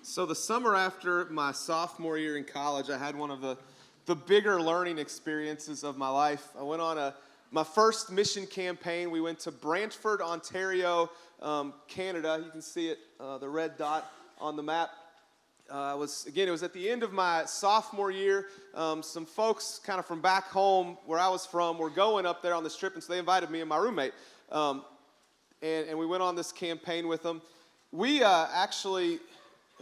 So the summer after my sophomore year in college, I had one of the bigger learning experiences of my life. I went on my first mission campaign. We went to Brantford, Ontario, Canada. You can see it, the red dot on the map. It was at the end of my sophomore year. Some folks kind of from back home where I was from were going up there on this trip, and so they invited me and my roommate. And we went on this campaign with them. We actually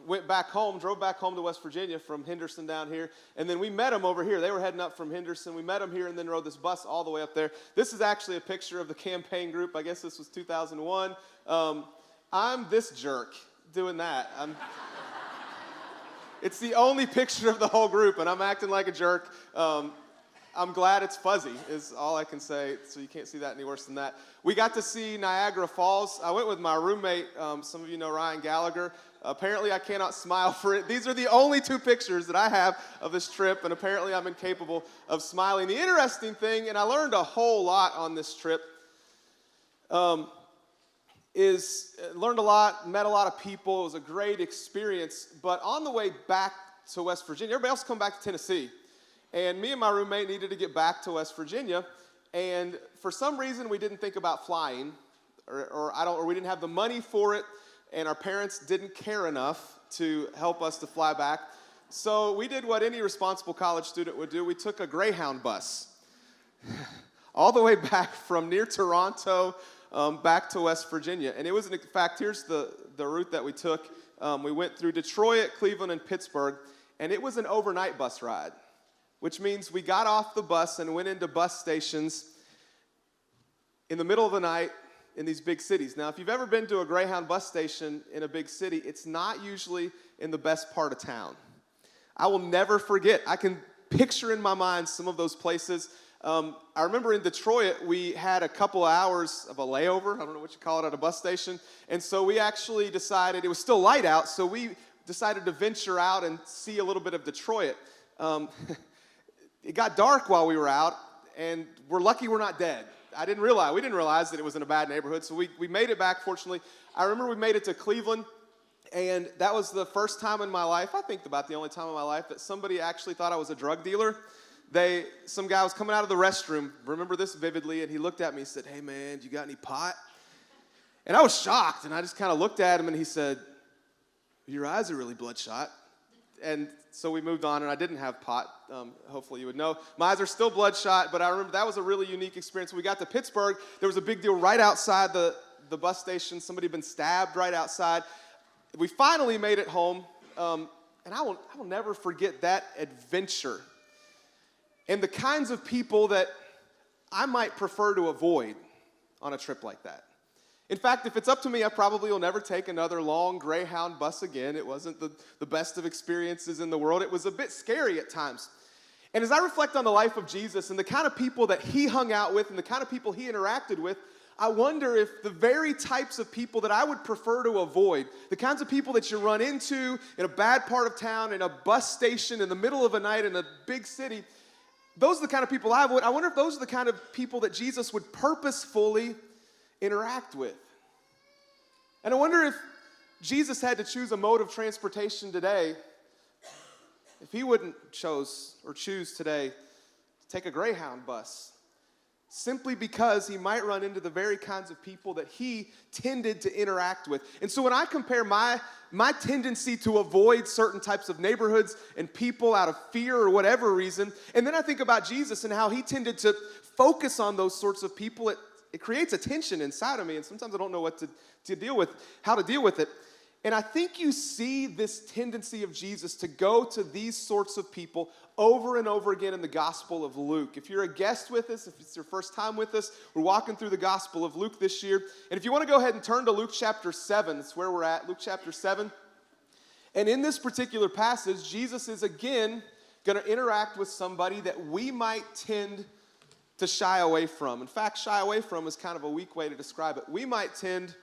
drove back home to West Virginia from Henderson down here, and then we met them over here. They were heading up from Henderson. We met them here and then rode this bus all the way up there. This is actually a picture of the campaign group. I guess this was 2001. I'm this jerk doing that. It's the only picture of the whole group, and I'm acting like a jerk. I'm glad it's fuzzy, is all I can say, so you can't see that any worse than that. We got to see Niagara Falls. I went with my roommate. Some of you know Ryan Gallagher. Apparently, I cannot smile for it. These are the only two pictures that I have of this trip, and apparently I'm incapable of smiling. The interesting thing, and I learned a whole lot on this trip, learned a lot, met a lot of people. It was a great experience. But on the way back to West Virginia, everybody else come back to Tennessee. And me and my roommate needed to get back to West Virginia. And for some reason, we didn't think about flying, or we didn't have the money for it. And our parents didn't care enough to help us to fly back. So we did what any responsible college student would do. We took a Greyhound bus all the way back from near Toronto back to West Virginia. And it was, in fact, here's the route that we took. We went through Detroit, Cleveland, and Pittsburgh. And it was an overnight bus ride, which means we got off the bus and went into bus stations in the middle of the night in these big cities. Now, if you've ever been to a Greyhound bus station in a big city, it's not usually in the best part of town. I will never forget. I can picture in my mind some of those places. I remember in Detroit, we had a couple of hours of a layover. I don't know what you call it at a bus station. And so we actually decided, it was still light out, so we decided to venture out and see a little bit of Detroit. It got dark while we were out, and we're lucky we're not dead. We didn't realize that it was in a bad neighborhood, so we made it back, fortunately. I remember we made it to Cleveland, and that was the first time in my life, I think about the only time in my life, that somebody actually thought I was a drug dealer. Some guy was coming out of the restroom, remember this vividly, and he looked at me and said, "Hey man, you got any pot?" And I was shocked, and I just kind of looked at him, and he said, "Your eyes are really bloodshot." And so we moved on, and I didn't have pot. Hopefully you would know. My eyes are still bloodshot, but I remember that was a really unique experience. When we got to Pittsburgh, there was a big deal right outside the bus station. Somebody had been stabbed right outside. We finally made it home, and I will never forget that adventure and the kinds of people that I might prefer to avoid on a trip like that. In fact, if it's up to me, I probably will never take another long Greyhound bus again. It wasn't the best of experiences in the world. It was a bit scary at times. And as I reflect on the life of Jesus and the kind of people that he hung out with and the kind of people he interacted with, I wonder if the very types of people that I would prefer to avoid, the kinds of people that you run into in a bad part of town, in a bus station, in the middle of a night in a big city, those are the kind of people I avoid. I wonder if those are the kind of people that Jesus would purposefully interact with. And I wonder if Jesus had to choose a mode of transportation today, if he wouldn't choose today to take a Greyhound bus, simply because he might run into the very kinds of people that he tended to interact with. And so when I compare my tendency to avoid certain types of neighborhoods and people out of fear or whatever reason, and then I think about Jesus and how he tended to focus on those sorts of people, it creates a tension inside of me, and sometimes I don't know how to deal with it. And I think you see this tendency of Jesus to go to these sorts of people over and over again in the Gospel of Luke. If you're a guest with us, if it's your first time with us, we're walking through the Gospel of Luke this year. And if you want to go ahead and turn to Luke chapter 7, that's where we're at, Luke chapter 7. And in this particular passage, Jesus is again going to interact with somebody that we might tend to shy away from. In fact, shy away from is kind of a weak way to describe it. We might tend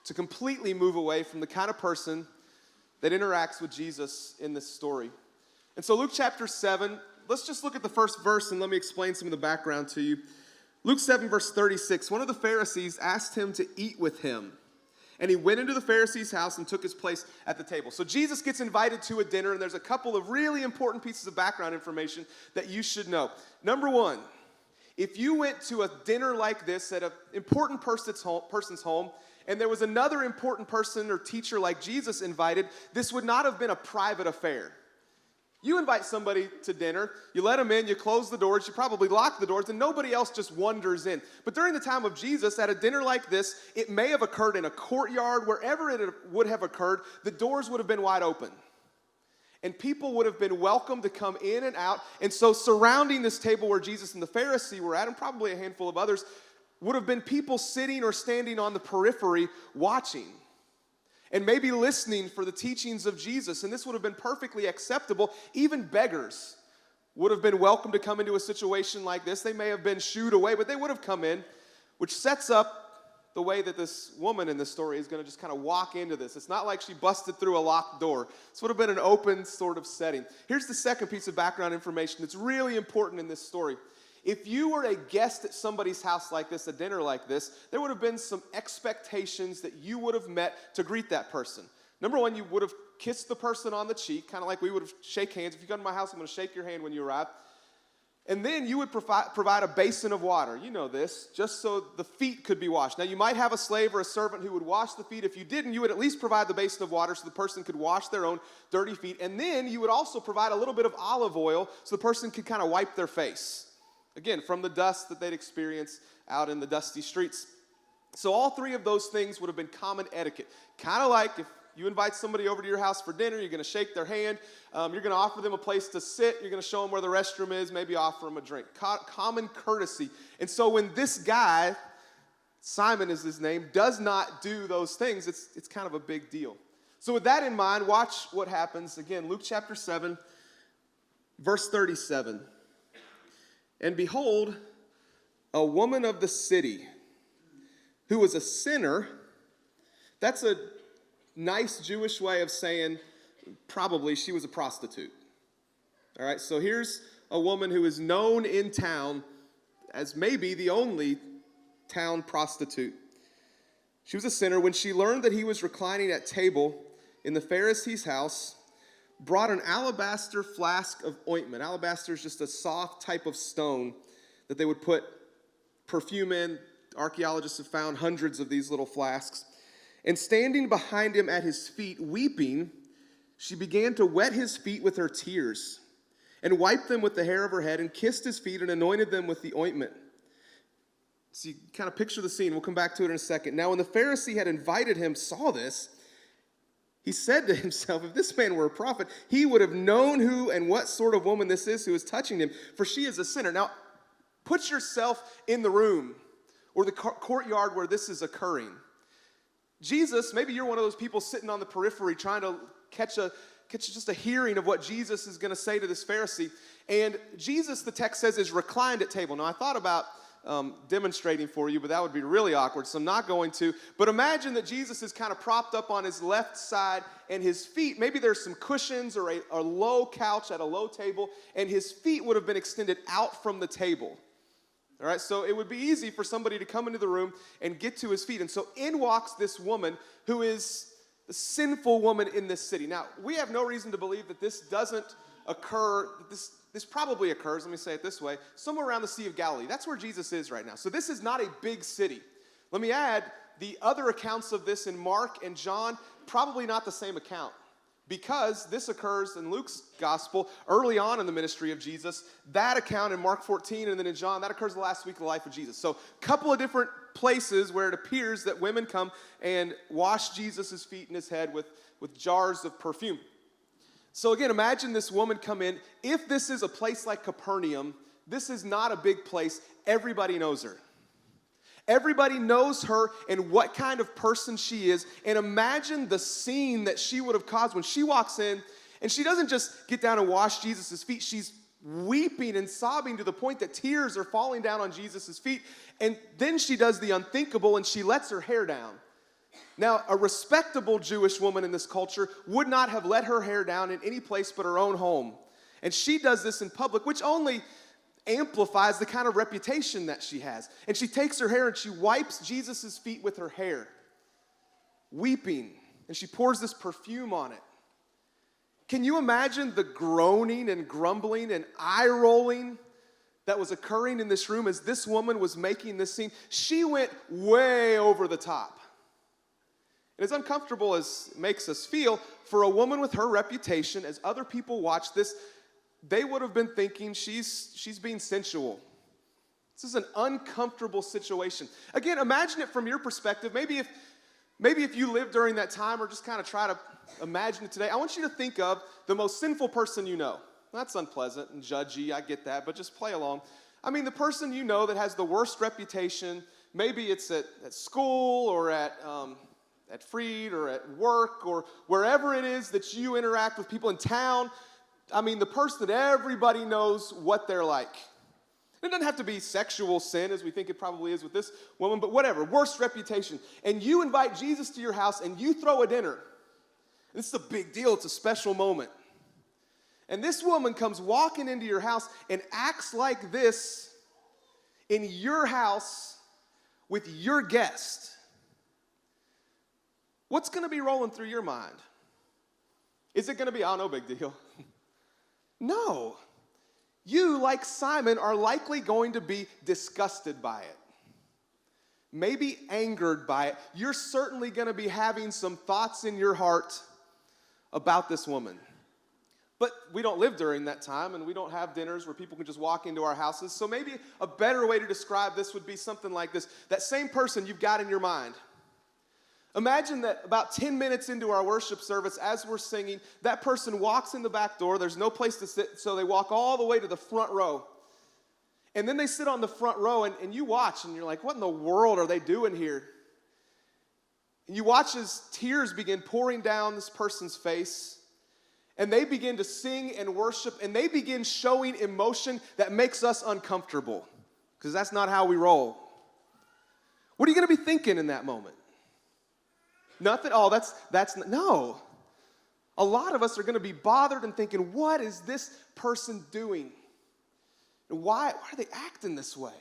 to completely move away from the kind of person that interacts with Jesus in this story. And so Luke chapter 7, let's just look at the first verse and let me explain some of the background to you. Luke 7 verse 36, one of the Pharisees asked him to eat with him. And he went into the Pharisee's house and took his place at the table. So Jesus gets invited to a dinner, and there's a couple of really important pieces of background information that you should know. Number one, if you went to a dinner like this at an important person's home, and there was another important person or teacher like Jesus invited, this would not have been a private affair. You invite somebody to dinner, you let them in, you close the doors, you probably lock the doors, and nobody else just wanders in. But during the time of Jesus, at a dinner like this, it may have occurred in a courtyard, wherever it would have occurred, the doors would have been wide open. And people would have been welcome to come in and out. And so surrounding this table where Jesus and the Pharisee were at, and probably a handful of others, would have been people sitting or standing on the periphery watching and maybe listening for the teachings of Jesus. And this would have been perfectly acceptable. Even beggars would have been welcome to come into a situation like this. They may have been shooed away, but they would have come in, which sets up the way that this woman in this story is going to just kind of walk into this. It's not like she busted through a locked door. This would have been an open sort of setting. Here's the second piece of background information that's really important in this story. If you were a guest at somebody's house like this, a dinner like this, there would have been some expectations that you would have met to greet that person. Number one, you would have kissed the person on the cheek, kind of like we would have shake hands. If you come to my house, I'm going to shake your hand when you arrive. And then you would provide a basin of water. You know this, just so the feet could be washed. Now, you might have a slave or a servant who would wash the feet. If you didn't, you would at least provide the basin of water so the person could wash their own dirty feet. And then you would also provide a little bit of olive oil so the person could kind of wipe their face. Again, from the dust that they'd experienced out in the dusty streets. So all three of those things would have been common etiquette. Kind of like if you invite somebody over to your house for dinner, you're going to shake their hand, you're going to offer them a place to sit, you're going to show them where the restroom is, maybe offer them a drink. Common courtesy. And so when this guy, Simon is his name, does not do those things, it's kind of a big deal. So with that in mind, watch what happens. Again, Luke chapter 7, verse 37. And behold, a woman of the city who was a sinner. That's a nice Jewish way of saying probably she was a prostitute. All right, so here's a woman who is known in town as maybe the only town prostitute. She was a sinner. When she learned that he was reclining at table in the Pharisee's house, brought an alabaster flask of ointment. Alabaster is just a soft type of stone that they would put perfume in. Archaeologists have found hundreds of these little flasks. And standing behind him at his feet, weeping, she began to wet his feet with her tears and wiped them with the hair of her head and kissed his feet and anointed them with the ointment. So you kind of picture the scene. We'll come back to it in a second. Now, when the Pharisee had invited him, saw this, he said to himself, if this man were a prophet, he would have known who and what sort of woman this is who is touching him, for she is a sinner. Now, put yourself in the room or the courtyard where this is occurring. Jesus, maybe you're one of those people sitting on the periphery trying to catch just a hearing of what Jesus is going to say to this Pharisee. And Jesus, the text says, is reclined at table. Now, I thought about demonstrating for you, but that would be really awkward, so I'm not going to. But imagine that Jesus is kind of propped up on his left side, and his feet, maybe there's some cushions or a low couch at a low table, and his feet would have been extended out from the table. All right, so it would be easy for somebody to come into the room and get to his feet. And so in walks this woman who is the sinful woman in this city. Now, we have no reason to believe that this doesn't occur, this probably occurs, let me say it this way, somewhere around the Sea of Galilee. That's where Jesus is right now. So this is not a big city. Let me add, the other accounts of this in Mark and John, probably not the same account. Because this occurs in Luke's gospel early on in the ministry of Jesus. That account in Mark 14 and then in John, that occurs the last week of the life of Jesus. So a couple of different places where it appears that women come and wash Jesus' feet and his head with jars of perfume. So again, imagine this woman come in. If this is a place like Capernaum, this is not a big place. Everybody knows her. Everybody knows her and what kind of person she is. And imagine the scene that she would have caused when she walks in. And she doesn't just get down and wash Jesus' feet. She's weeping and sobbing to the point that tears are falling down on Jesus' feet. And then she does the unthinkable and she lets her hair down. Now, a respectable Jewish woman in this culture would not have let her hair down in any place but her own home. And she does this in public, which only amplifies the kind of reputation that she has. And she takes her hair and she wipes Jesus' feet with her hair. weeping, and she pours this perfume on it. Can you imagine the groaning and grumbling and eye-rolling that was occurring in this room as this woman was making this scene? She went way over the top. And as uncomfortable as it makes us feel, for a woman with her reputation, as other people watch this, they would have been thinking she's being sensual. This is an uncomfortable situation. Again, imagine it from your perspective. Maybe if you lived during that time, or just kind of try to imagine it today. I want you to think of the most sinful person you know. That's unpleasant and judgy, I get that, but just play along. I mean, the person you know that has the worst reputation, maybe it's at school or at Freed or at work or wherever it is that you interact with people in town. I mean, the person that everybody knows what they're like. It doesn't have to be sexual sin, as we think it probably is with this woman, but whatever, worst reputation. And you invite Jesus to your house and you throw a dinner. This is a big deal. It's a special moment. And this woman comes walking into your house and acts like this in your house with your guest. What's going to be rolling through your mind? Is it going to be, oh, no big deal? No. You, like Simon, are likely going to be disgusted by it. Maybe angered by it. You're certainly going to be having some thoughts in your heart about this woman. But we don't live during that time, and we don't have dinners where people can just walk into our houses. So maybe a better way to describe this would be something like this. That same person you've got in your mind. Imagine that about 10 minutes into our worship service, as we're singing, that person walks in the back door. There's no place to sit, so they walk all the way to the front row. And then they sit on the front row, and you watch, and you're like, what in the world are they doing here? And you watch as tears begin pouring down this person's face, and they begin to sing and worship, and they begin showing emotion that makes us uncomfortable, because that's not how we roll. What are you going to be thinking in that moment? Nothing? Oh, that's no. A lot of us are going to be bothered and thinking, what is this person doing? And why are they acting this way?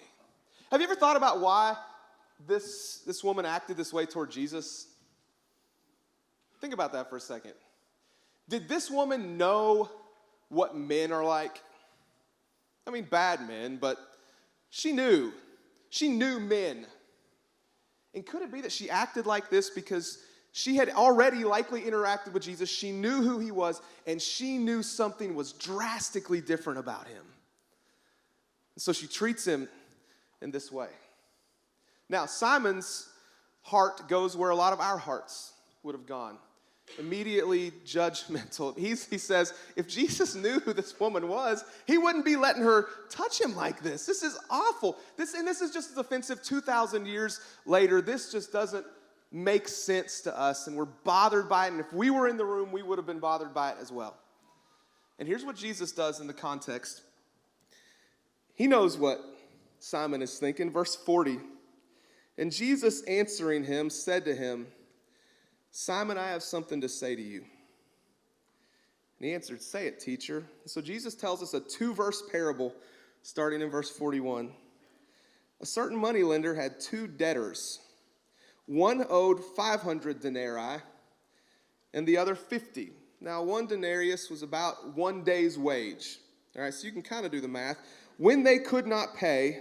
Have you ever thought about why this woman acted this way toward Jesus? Think about that for a second. Did this woman know what men are like? I mean, bad men, but she knew. She knew men. And could it be that she acted like this because she had already likely interacted with Jesus, she knew who he was, and she knew something was drastically different about him? And so she treats him in this way. Now, Simon's heart goes where a lot of our hearts would have gone. Immediately judgmental. He says, if Jesus knew who this woman was, he wouldn't be letting her touch him like this. This is awful. This is just as offensive 2,000 years later. This just doesn't make sense to us, and we're bothered by it. And if we were in the room, we would have been bothered by it as well. And here's what Jesus does in the context. He knows what Simon is thinking. Verse 40. And Jesus answering him said to him, Simon, I have something to say to you. And he answered, say it, teacher. And so Jesus tells us a 2-verse parable starting in verse 41. A certain moneylender had 2 debtors. One owed 500 denarii and the other 50. Now, 1 denarius was about 1 day's wage. All right, so you can kind of do the math. When they could not pay,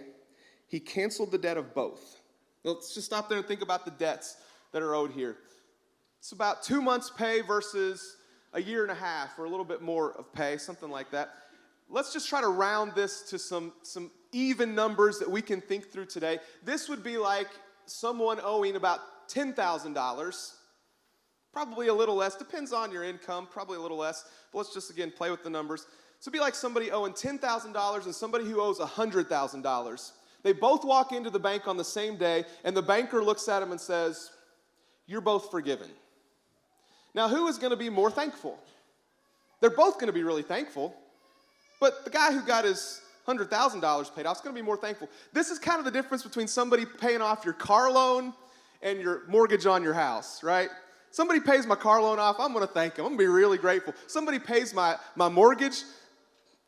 he canceled the debt of both. Let's just stop there and think about the debts that are owed here. It's about 2 months' pay versus a year and a half or a little bit more of pay, something like that. Let's just try to round this to some even numbers that we can think through today. This would be like someone owing about $10,000, probably a little less, depends on your income, probably a little less, but let's just, again, play with the numbers. So it'd be like somebody owing $10,000 and somebody who owes $100,000. They both walk into the bank on the same day, and the banker looks at them and says, you're both forgiven. Now, who is going to be more thankful? They're both going to be really thankful, but the guy who got his $100,000 paid off is going to be more thankful. This is kind of the difference between somebody paying off your car loan and your mortgage on your house, right? Somebody pays my car loan off, I'm going to thank them. I'm going to be really grateful. Somebody pays my mortgage.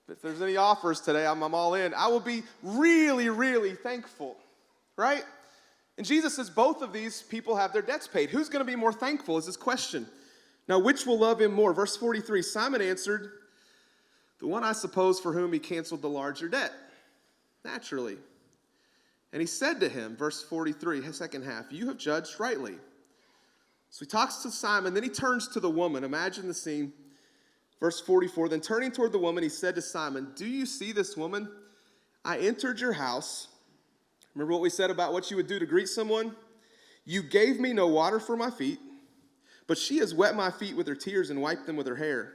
If there's any offers today, I'm all in. I will be really, really thankful, right? And Jesus says both of these people have their debts paid. Who's going to be more thankful is his question. Now, which will love him more? Verse 43, Simon answered, the one I suppose for whom he canceled the larger debt, naturally. And he said to him, verse 43, second half, you have judged rightly. So he talks to Simon, then he turns to the woman. Imagine the scene. Verse 44, then turning toward the woman, he said to Simon, do you see this woman? I entered your house. Remember what we said about what you would do to greet someone? You gave me no water for my feet, but she has wet my feet with her tears and wiped them with her hair.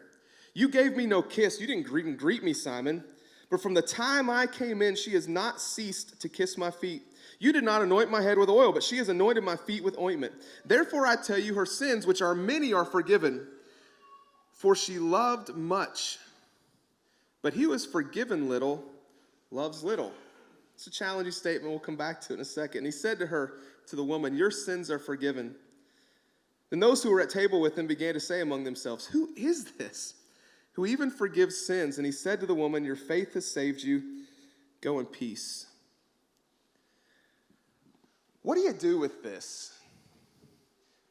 You gave me no kiss. You didn't greet me, Simon. But from the time I came in, she has not ceased to kiss my feet. You did not anoint my head with oil, but she has anointed my feet with ointment. Therefore I tell you, her sins, which are many, are forgiven. For she loved much. But he who is forgiven little loves little. It's a challenging statement. We'll come back to it in a second. And he said to her, to the woman, your sins are forgiven. Then those who were at table with him began to say among themselves, who is this who even forgives sins? And he said to the woman, your faith has saved you. Go in peace. What do you do with this?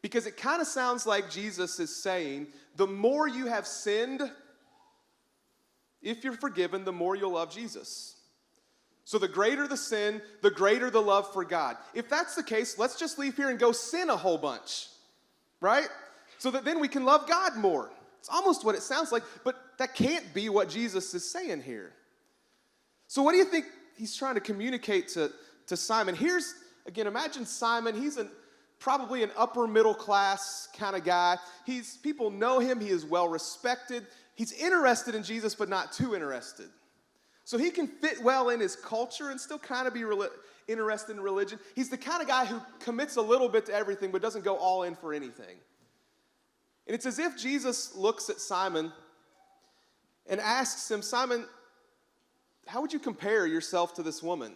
Because it kind of sounds like Jesus is saying, the more you have sinned, if you're forgiven, the more you'll love Jesus. So the greater the sin, the greater the love for God. If that's the case, let's just leave here and go sin a whole bunch, right? So that then we can love God more. It's almost what it sounds like, but that can't be what Jesus is saying here. So what do you think he's trying to communicate to Simon? Here's, again, imagine Simon. He's probably an upper middle class kind of guy. People know him. He is well respected. He's interested in Jesus, but not too interested. So he can fit well in his culture and still kind of be interested in religion. He's the kind of guy who commits a little bit to everything, but doesn't go all in for anything. And it's as if Jesus looks at Simon and asks him, Simon, how would you compare yourself to this woman?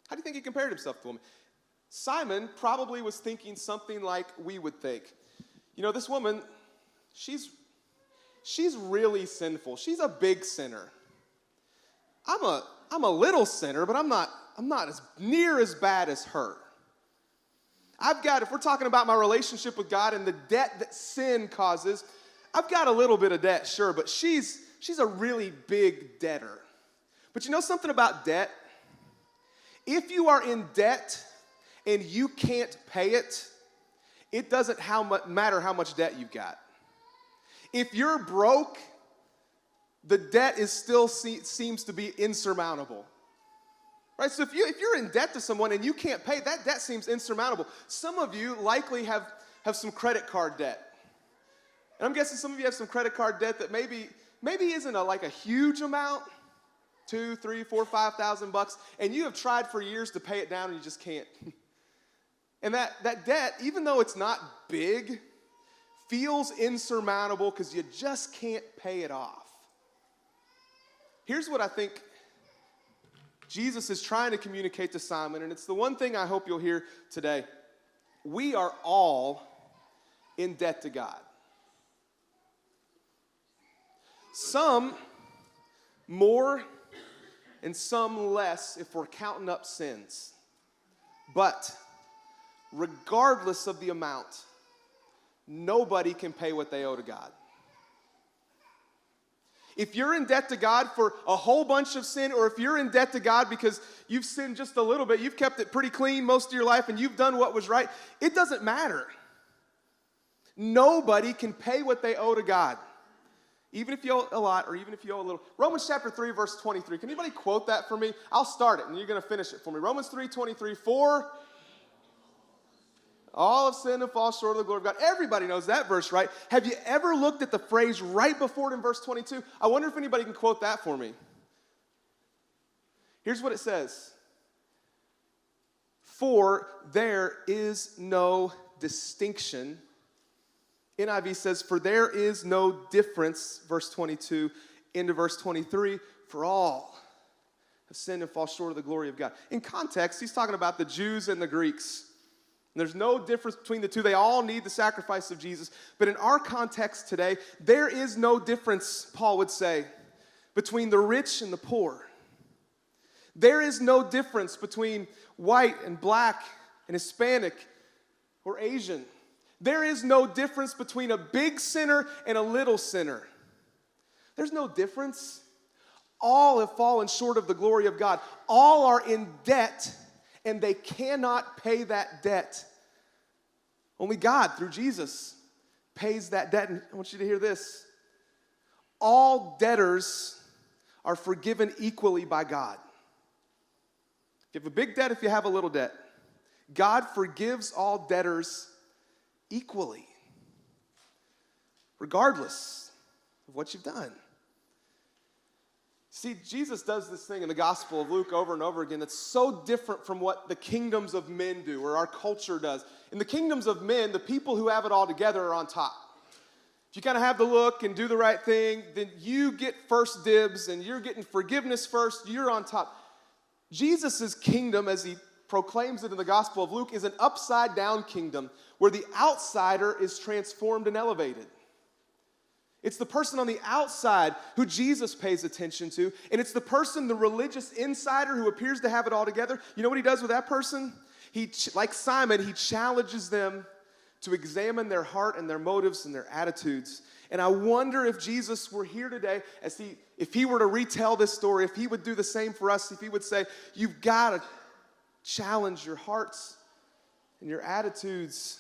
How do you think he compared himself to the woman? Simon probably was thinking something like we would think. You know, this woman, she's really sinful. She's a big sinner. I'm a little sinner, but I'm not as near as bad as her. If we're talking about my relationship with God and the debt that sin causes, I've got a little bit of debt, sure, but she's a really big debtor. But you know something about debt? If you are in debt and you can't pay it, it doesn't matter how much debt you've got. If you're broke, the debt still seems to be insurmountable. Right? So if you're in debt to someone and you can't pay, that debt seems insurmountable. Some of you likely have some credit card debt. And I'm guessing some of you have some credit card debt that maybe isn't like a huge amount, $2,000, $3,000, $4,000, $5,000, and you have tried for years to pay it down and you just can't. And that debt, even though it's not big, feels insurmountable because you just can't pay it off. Here's what I think Jesus is trying to communicate to Simon, and it's the one thing I hope you'll hear today. We are all in debt to God. Some more and some less if we're counting up sins. But regardless of the amount, nobody can pay what they owe to God. If you're in debt to God for a whole bunch of sin, or if you're in debt to God because you've sinned just a little bit, you've kept it pretty clean most of your life and you've done what was right, it doesn't matter. Nobody can pay what they owe to God. Even if you owe a lot or even if you owe a little. Romans chapter 3, verse 23. Can anybody quote that for me? I'll start it and you're going to finish it for me. Romans 3:23. For all have sinned and fall short of the glory of God. Everybody knows that verse, right? Have you ever looked at the phrase right before it in verse 22? I wonder if anybody can quote that for me. Here's what it says. For there is no distinction. NIV says, for there is no difference, verse 22, into verse 23, for all have sinned and fall short of the glory of God. In context, he's talking about the Jews and the Greeks. And there's no difference between the two. They all need the sacrifice of Jesus. But in our context today, there is no difference, Paul would say, between the rich and the poor. There is no difference between white and black and Hispanic or Asian. There is no difference between a big sinner and a little sinner. There's no difference. All have fallen short of the glory of God. All are in debt, and they cannot pay that debt. Only God, through Jesus, pays that debt. And I want you to hear this. All debtors are forgiven equally by God. If you have a big debt, if you have a little debt, God forgives all debtors equally, regardless of what you've done. See, Jesus does this thing in the Gospel of Luke over and over again that's so different from what the kingdoms of men do or our culture does. In the kingdoms of men, the people who have it all together are on top. If you kind of have the look and do the right thing, then you get first dibs and you're getting forgiveness first, you're on top. Jesus' kingdom, as he proclaims it in the Gospel of Luke, is an upside-down kingdom where the outsider is transformed and elevated. It's the person on the outside who Jesus pays attention to, and it's the person, the religious insider who appears to have it all together. You know what he does with that person? Like Simon, he challenges them to examine their heart and their motives and their attitudes. And I wonder if Jesus were here today, if he were to retell this story, if he would do the same for us, if he would say, you've got to challenge your hearts and your attitudes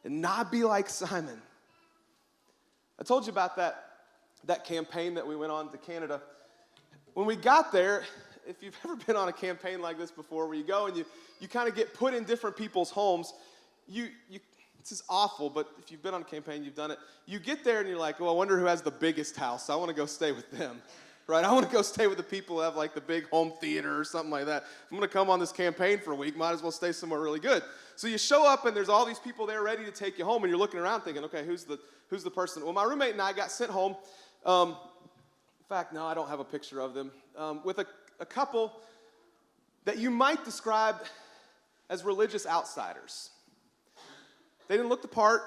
and not be like Simon. I told you about that campaign that we went on to Canada. When we got there, if you've ever been on a campaign like this before, where you go and you kind of get put in different people's homes, this is awful, but if you've been on a campaign, you've done it. You get there and you're like, well, I wonder who has the biggest house. I want to go stay with them, right? I want to go stay with the people who have like the big home theater or something like that. If I'm going to come on this campaign for a week, might as well stay somewhere really good. So you show up and there's all these people there ready to take you home, and you're looking around thinking, okay, who's the person? Well, my roommate and I got sent home. In fact, no, I don't have a picture of them. With a couple that you might describe as religious outsiders. They didn't look the part.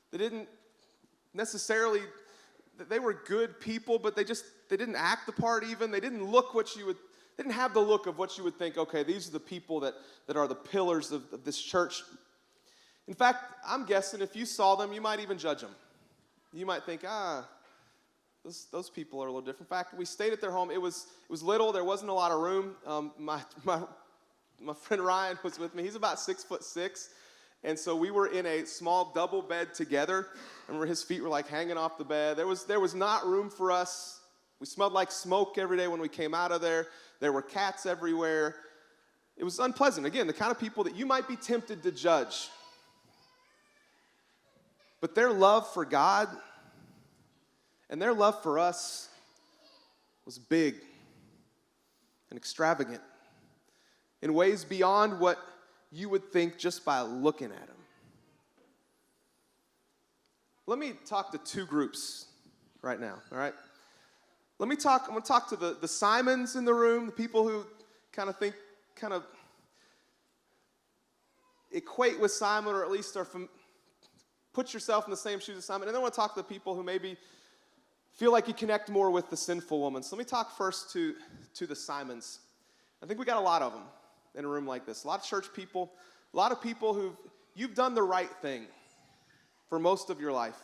They didn't necessarily, they were good people, but they didn't act the part even. They didn't look they didn't have the look of what you would think, okay, these are the people that are the pillars of this church. In fact, I'm guessing if you saw them, you might even judge them. You might think, those people are a little different. In fact, we stayed at their home. It was little. There wasn't a lot of room. My friend Ryan was with me. He's about 6'6", and so we were in a small double bed together, and where his feet were like hanging off the bed. There was not room for us. We smelled like smoke every day when we came out of there. There were cats everywhere. It was unpleasant. Again, the kind of people that you might be tempted to judge. But their love for God and their love for us was big and extravagant in ways beyond what you would think just by looking at them. Let me talk to two groups right now, all right? I'm going to talk to the Simons in the room, the people who kind of equate with Simon, or at least put yourself in the same shoes as Simon. And then I want to talk to the people who maybe feel like you connect more with the sinful woman. So let me talk first to the Simons. I think we got a lot of them in a room like this. A lot of church people, a lot of people you've done the right thing for most of your life.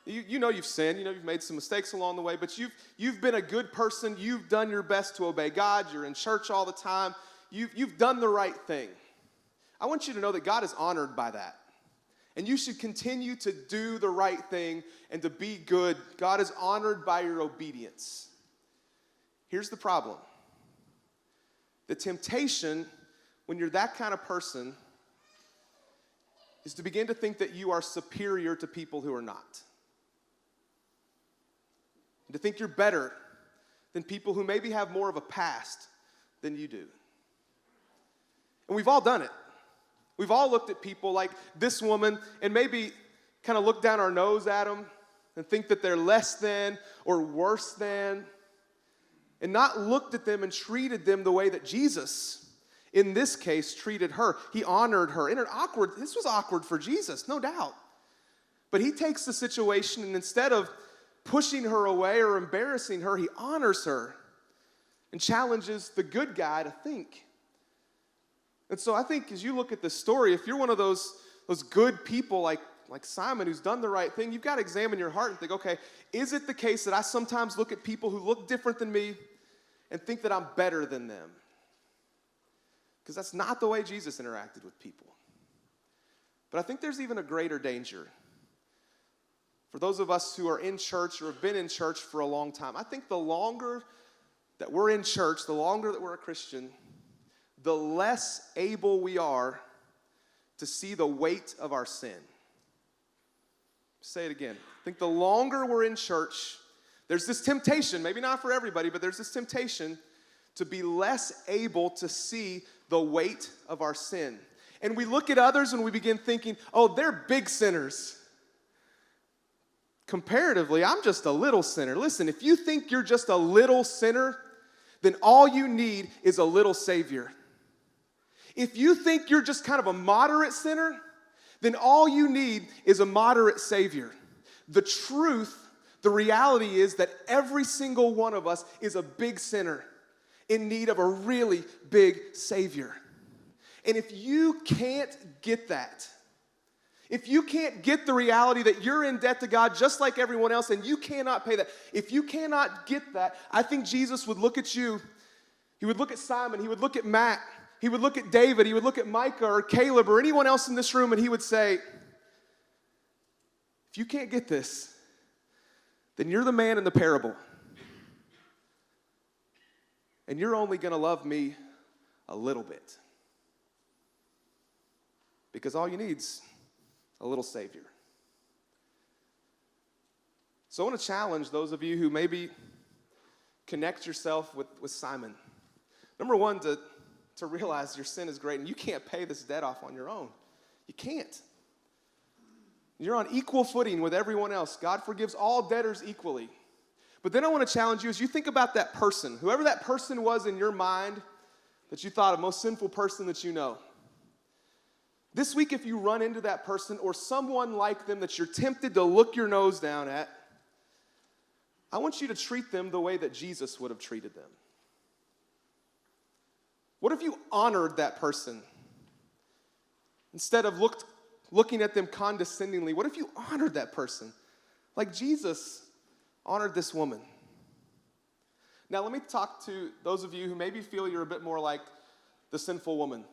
You know you've sinned, you know you've made some mistakes along the way, but you've been a good person. You've done your best to obey God. You're in church all the time. You've done the right thing. I want you to know that God is honored by that. And you should continue to do the right thing and to be good. God is honored by your obedience. Here's the problem. The temptation, when you're that kind of person, is to begin to think that you are superior to people who are not. And to think you're better than people who maybe have more of a past than you do. And we've all done it. We've all looked at people like this woman and maybe kind of look down our nose at them and think that they're less than or worse than, and not looked at them and treated them the way that Jesus, in this case, treated her. He honored her. This was awkward for Jesus, no doubt. But he takes the situation, and instead of pushing her away or embarrassing her, he honors her and challenges the good guy to think. And so I think as you look at this story, if you're one of those good people like Simon who's done the right thing, you've got to examine your heart and think, okay, is it the case that I sometimes look at people who look different than me and think that I'm better than them? Because that's not the way Jesus interacted with people. But I think there's even a greater danger. For those of us who are in church or have been in church for a long time, I think the longer that we're in church, the longer that we're a Christian, the less able we are to see the weight of our sin. Say it again. I think the longer we're in church, there's this temptation, maybe not for everybody, but there's this temptation to be less able to see the weight of our sin. And we look at others and we begin thinking, oh, they're big sinners. Comparatively, I'm just a little sinner. Listen, if you think you're just a little sinner, then all you need is a little Savior. If you think you're just kind of a moderate sinner, then all you need is a moderate Savior. The truth, the reality is that every single one of us is a big sinner in need of a really big Savior. And if you can't get that, if you can't get the reality that you're in debt to God just like everyone else and you cannot pay that, if you cannot get that, I think Jesus would look at you, he would look at Simon, he would look at Matt, he would look at David, he would look at Micah or Caleb or anyone else in this room, and he would say, if you can't get this, then you're the man in the parable. And you're only going to love me a little bit. Because all you need's a little Savior. So I want to challenge those of you who maybe connect yourself with Simon. Number one, to realize your sin is great and you can't pay this debt off on your own. You can't. You're on equal footing with everyone else. God forgives all debtors equally. But then I want to challenge you as you think about that person, whoever that person was in your mind that you thought of, most sinful person that you know. This week, if you run into that person or someone like them that you're tempted to look your nose down at, I want you to treat them the way that Jesus would have treated them. What if you honored that person? Instead of looking at them condescendingly, what if you honored that person? Like Jesus honored this woman. Now let me talk to those of you who maybe feel you're a bit more like the sinful woman.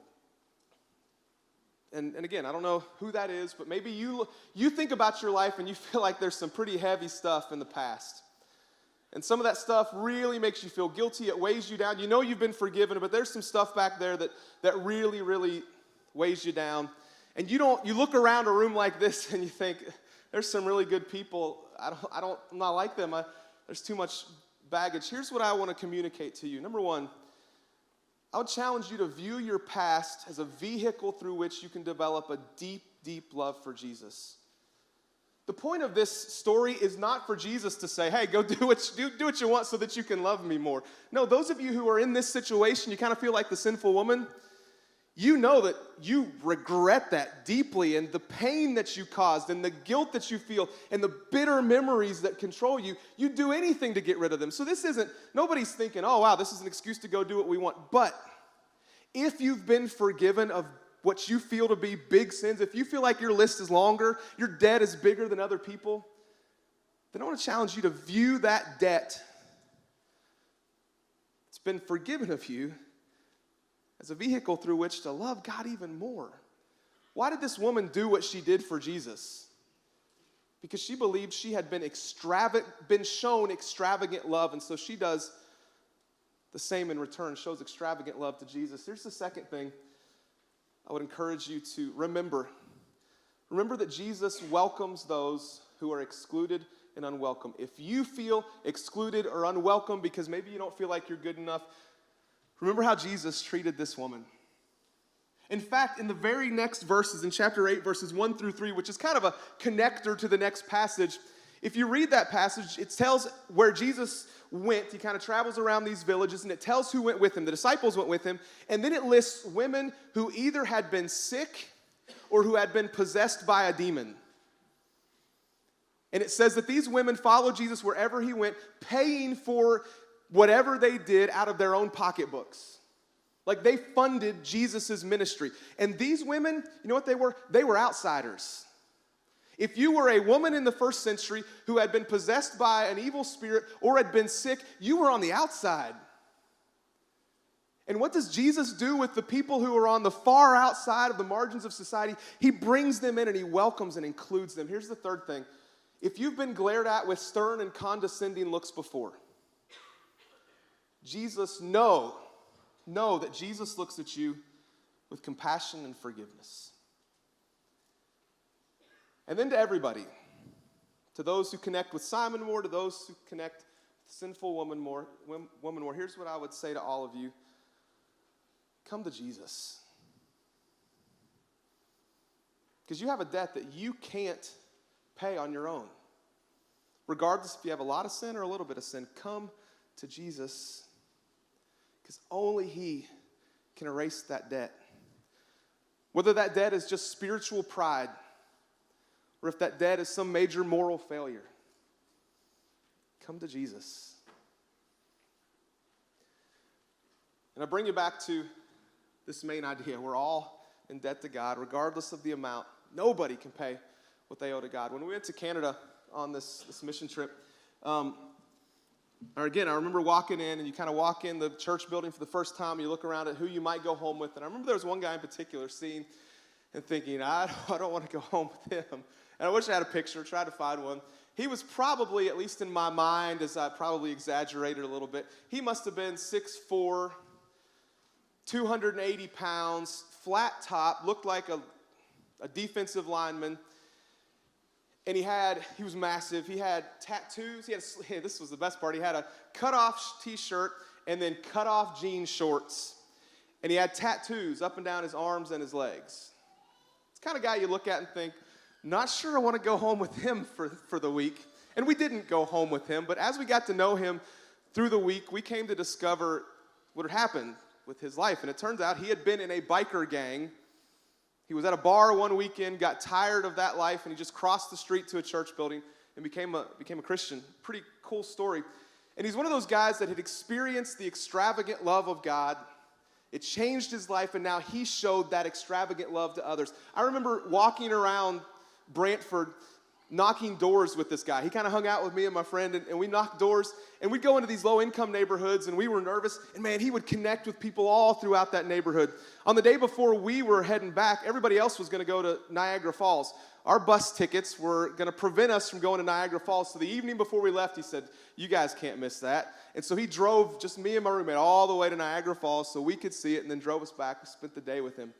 And again, I don't know who that is, but maybe you think about your life and you feel like there's some pretty heavy stuff in the past. And some of that stuff really makes you feel guilty. It weighs you down. You know you've been forgiven, but there's some stuff back there that really, really weighs you down. And you look around a room like this and you think, there's some really good people. I'm not like them. There's too much baggage. Here's what I want to communicate to you. Number one, I would challenge you to view your past as a vehicle through which you can develop a deep, deep love for Jesus. The point of this story is not for Jesus to say, hey, go do what you want so that you can love me more. No, those of you who are in this situation, you kind of feel like the sinful woman, you know that you regret that deeply, and the pain that you caused and the guilt that you feel and the bitter memories that control you, you'd do anything to get rid of them. So nobody's thinking, oh, wow, this is an excuse to go do what we want. But if you've been forgiven of what you feel to be big sins, if you feel like your list is longer, your debt is bigger than other people, then I want to challenge you to view that debt that's been forgiven of you as a vehicle through which to love God even more. Why did this woman do what she did for Jesus? Because she believed she had been shown extravagant love, and so she does the same in return, shows extravagant love to Jesus. Here's the second thing I would encourage you to remember. Remember that Jesus welcomes those who are excluded and unwelcome. If you feel excluded or unwelcome because maybe you don't feel like you're good enough, remember how Jesus treated this woman. In fact, in the very next verses, in chapter 8, verses 1 through 3, which is kind of a connector to the next passage, if you read that passage, it tells where Jesus went. He kind of travels around these villages, and it tells who went with him. The disciples went with him, and then it lists women who either had been sick or who had been possessed by a demon. And it says that these women followed Jesus wherever he went, paying for whatever they did out of their own pocketbooks. Like they funded Jesus' ministry. And these women, you know what they were? They were outsiders. If you were a woman in the first century who had been possessed by an evil spirit or had been sick, you were on the outside. And what does Jesus do with the people who are on the far outside of the margins of society? He brings them in and he welcomes and includes them. Here's the third thing. If you've been glared at with stern and condescending looks before, know that Jesus looks at you with compassion and forgiveness. And then to everybody, to those who connect with Simon more, to those who connect with sinful woman more, here's what I would say to all of you. Come to Jesus. Because you have a debt that you can't pay on your own. Regardless if you have a lot of sin or a little bit of sin, come to Jesus. Because only He can erase that debt. Whether that debt is just spiritual pride, or if that debt is some major moral failure, come to Jesus. And I bring you back to this main idea. We're all in debt to God, regardless of the amount. Nobody can pay what they owe to God. When we went to Canada on this mission trip, I remember walking in, and you kind of walk in the church building for the first time, you look around at who you might go home with, and I remember there was one guy in particular seeing and thinking, I don't want to go home with him. And I wish I had a picture, tried to find one. He was probably, at least in my mind, as I probably exaggerated a little bit, he must have been 6'4", 280 pounds, flat top, looked like a defensive lineman. And he was massive. He had tattoos. This was the best part. He had a cut-off t-shirt and then cut-off jean shorts. And he had tattoos up and down his arms and his legs. It's the kind of guy you look at and think, not sure I want to go home with him for the week. And we didn't go home with him, but as we got to know him through the week, we came to discover what had happened with his life. And it turns out he had been in a biker gang. He was at a bar one weekend, got tired of that life, and he just crossed the street to a church building and became a Christian. Pretty cool story. And he's one of those guys that had experienced the extravagant love of God. It changed his life, and now he showed that extravagant love to others. I remember walking around Brantford, knocking doors with this guy. He kind of hung out with me and my friend, and we knocked doors, and we'd go into these low-income neighborhoods, and we were nervous, and man, he would connect with people all throughout that neighborhood. On the day before we were heading back, everybody else was going to go to Niagara Falls. Our bus tickets were going to prevent us from going to Niagara Falls, so the evening before we left, he said, you guys can't miss that. And so he drove just me and my roommate all the way to Niagara Falls so we could see it, and then drove us back. We spent the day with him.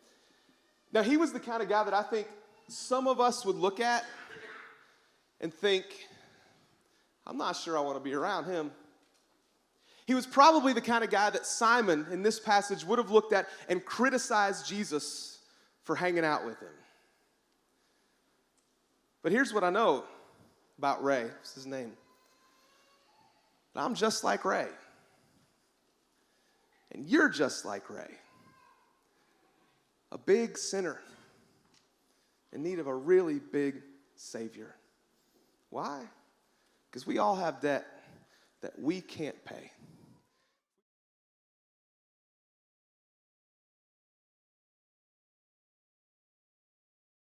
Now, he was the kind of guy that I think some of us would look at and think, I'm not sure I want to be around him. He was probably the kind of guy that Simon, in this passage, would have looked at and criticized Jesus for hanging out with him. But here's what I know about Ray. That's his name. I'm just like Ray. And you're just like Ray. A big sinner in need of a really big Savior. Why? Because we all have debt that we can't pay.